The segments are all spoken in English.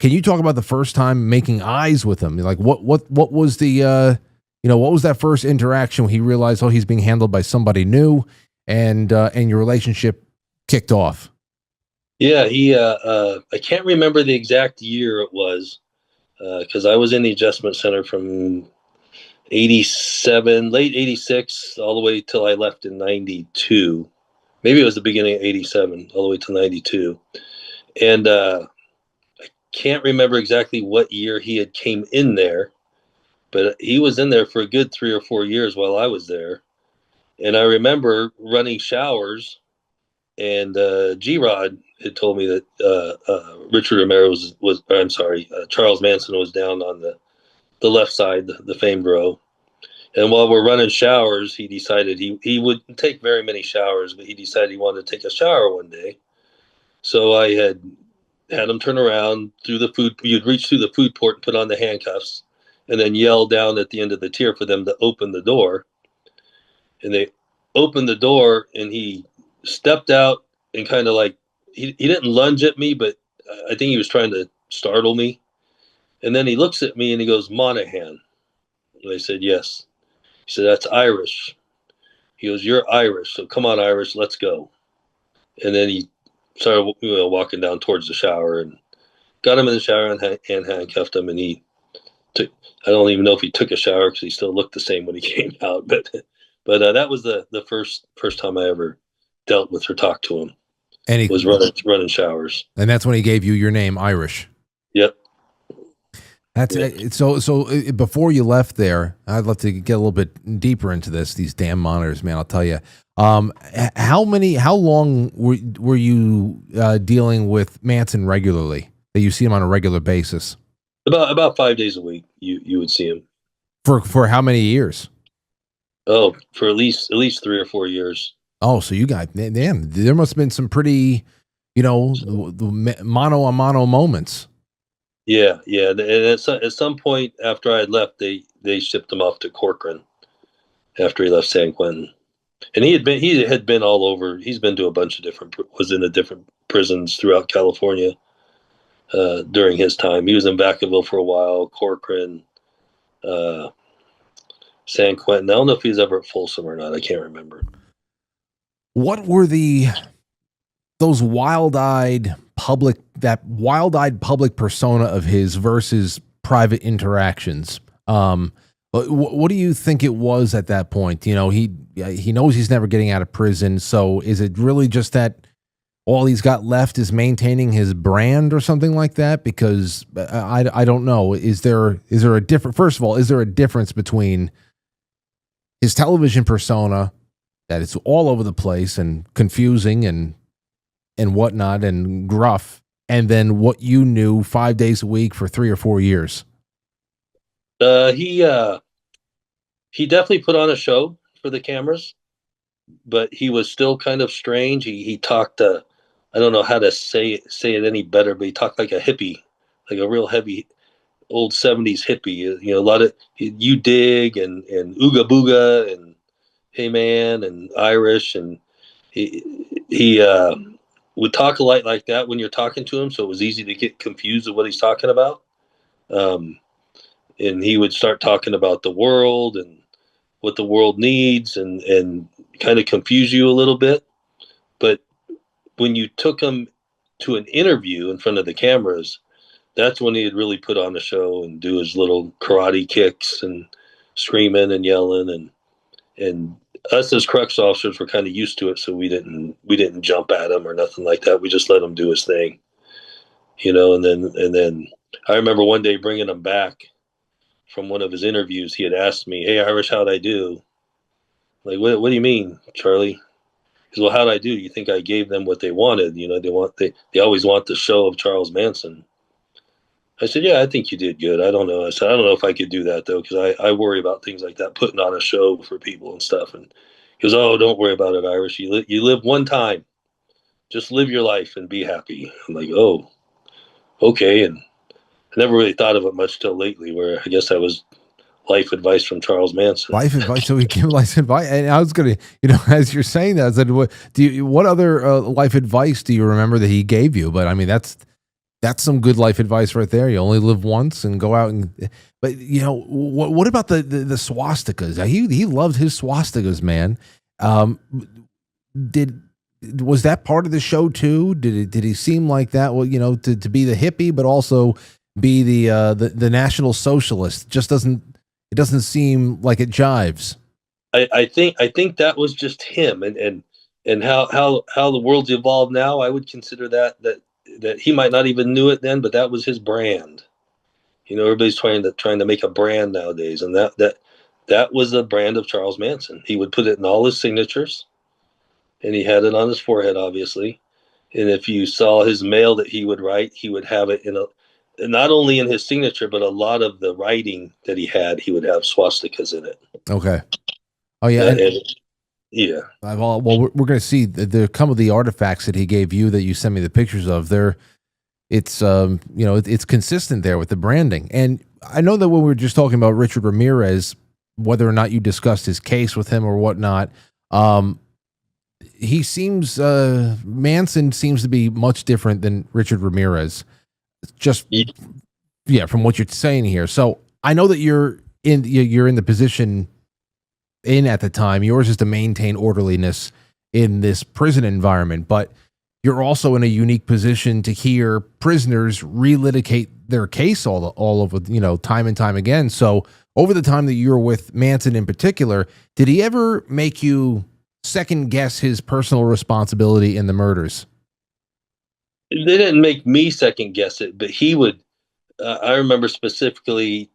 Can you talk about the first time making eyes with him? Like what was the what was that first interaction when he realized, oh, he's being handled by somebody new, and your relationship kicked off? Yeah, I can't remember the exact year it was, because I was in the adjustment center from 87, late 86, all the way till I left in 92. Maybe it was the beginning of 87, all the way to 92. And can't remember exactly what year he had came in there, but he was in there for a good 3 or 4 years while I was there. And I remember running showers, and G-Rod had told me that Richard Romero Charles Manson was down on the left side, the famed row. And while we're running showers, he decided he wouldn't take very many showers, but he decided he wanted to take a shower one day. So I had him turn around through the food. You'd reach through the food port and put on the handcuffs, and then yell down at the end of the tier for them to open the door. And they opened the door, and he stepped out and kind of like, he didn't lunge at me, but I think he was trying to startle me. And then he looks at me and he goes, "Monahan." And I said, "Yes." He said, "That's Irish." He goes, "You're Irish, so come on, Irish, let's go." And then he started walking down towards the shower, and got him in the shower and handcuffed him. And he took, I don't even know if he took a shower because he still looked the same when he came out. But that was the first time I ever dealt with or talked to him. And he was running showers. And that's when he gave you your name, Irish. Yep. That's it. So before you left there, I'd love to get a little bit deeper into these damn monitors, man. I'll tell you. How long were you dealing with Manson regularly? That you see him on a regular basis? About 5 days a week. You would see him. For how many years? Oh, for at least 3 or 4 years. Oh, so you got, damn, there must have been some pretty, the mano a mano moments. Yeah. And at some point after I had left, they shipped him off to Corcoran after he left San Quentin. And he had been all over. He's been to a bunch of was in different prisons throughout California during his time. He was in Vacaville for a while, Corcoran, San Quentin. I don't know if he was ever at Folsom or not. I can't remember. What were those wild-eyed public persona of his versus private interactions? What do you think it was at that point? He knows he's never getting out of prison. So is it really just that all he's got left is maintaining his brand or something like that? Because I don't know. Is there a different? First of all, is there a difference between his television persona that it's all over the place and confusing and whatnot and gruff, and then what you knew 5 days a week for 3 or 4 years? He definitely put on a show for the cameras, but he was still kind of strange. He talked, I don't know how to say it any better, but he talked like a hippie, like a real heavy old 70s hippie. A lot of you dig and ooga booga and hey man and Irish, and he would talk a lot like that when you're talking to him, so it was easy to get confused with what he's talking about. And he would start talking about the world and what the world needs, and kind of confuse you a little bit. But when you took him to an interview in front of the cameras, that's when he'd really put on a show and do his little karate kicks and screaming and yelling, and us as corrections officers were kind of used to it, so we didn't jump at him or nothing like that. We just let him do his thing, and then I remember one day bringing him back from one of his interviews. He had asked me, "Hey Irish, how'd I do?" Like, what do you mean, Charlie? He said, "Well, how'd I do? You think I gave them what they wanted? They always want the show of Charles Manson." I said, "Yeah, I think you did good." I don't know. I said, "I don't know if I could do that though, because I worry about things like that, putting on a show for people and stuff." And he goes, "Oh, don't worry about it, Irish. You live one time. Just live your life and be happy." I'm like, "Oh, okay." And I never really thought of it much till lately, where I guess that was life advice from Charles Manson. Life advice. So he gave life advice. And I was going to, as you're saying that, I said, what other life advice do you remember that he gave you? But I mean, that's That's some good life advice right there. You only live once, and go out and. But what about the swastikas? He loved his swastikas, man. Um, did was that part of the show too? Did he seem like that? Well, to be the hippie, but also be the National Socialist. It doesn't seem like it jives. I think that was just him, and how the world's evolved now. I would consider that he might not even knew it then, but that was his brand. Everybody's trying to make a brand nowadays, and that was the brand of Charles Manson. He would put it in all his signatures, and he had it on his forehead, obviously. And if you saw his mail that he would write, he would have it not only in his signature, but a lot of the writing that he would have swastikas in it. Okay. Oh yeah. Yeah. Well, we're going to see the some of the artifacts that he gave you that you sent me the pictures of. It's consistent there with the branding. And I know that when we were just talking about Richard Ramirez, whether or not you discussed his case with him or whatnot, Manson seems to be much different than Richard Ramirez. Just from what you're saying here. So I know that you're in the position at the time. Yours is to maintain orderliness in this prison environment, but you're also in a unique position to hear prisoners relitigate their case all over, time and time again. So over the time that you were with Manson in particular, did he ever make you second guess his personal responsibility in the murders? They didn't make me second guess it, but he would. I remember specifically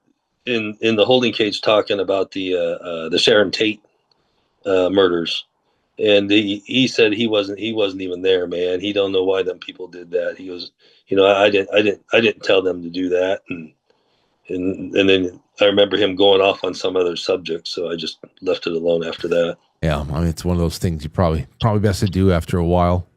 in the holding cage talking about the Sharon Tate murders, and he said he wasn't even there, man. He don't know why them people did that. He was, I didn't tell them to do that, and then I remember him going off on some other subject, so I just left it alone after that. Yeah, I mean, it's one of those things you probably best to do after a while.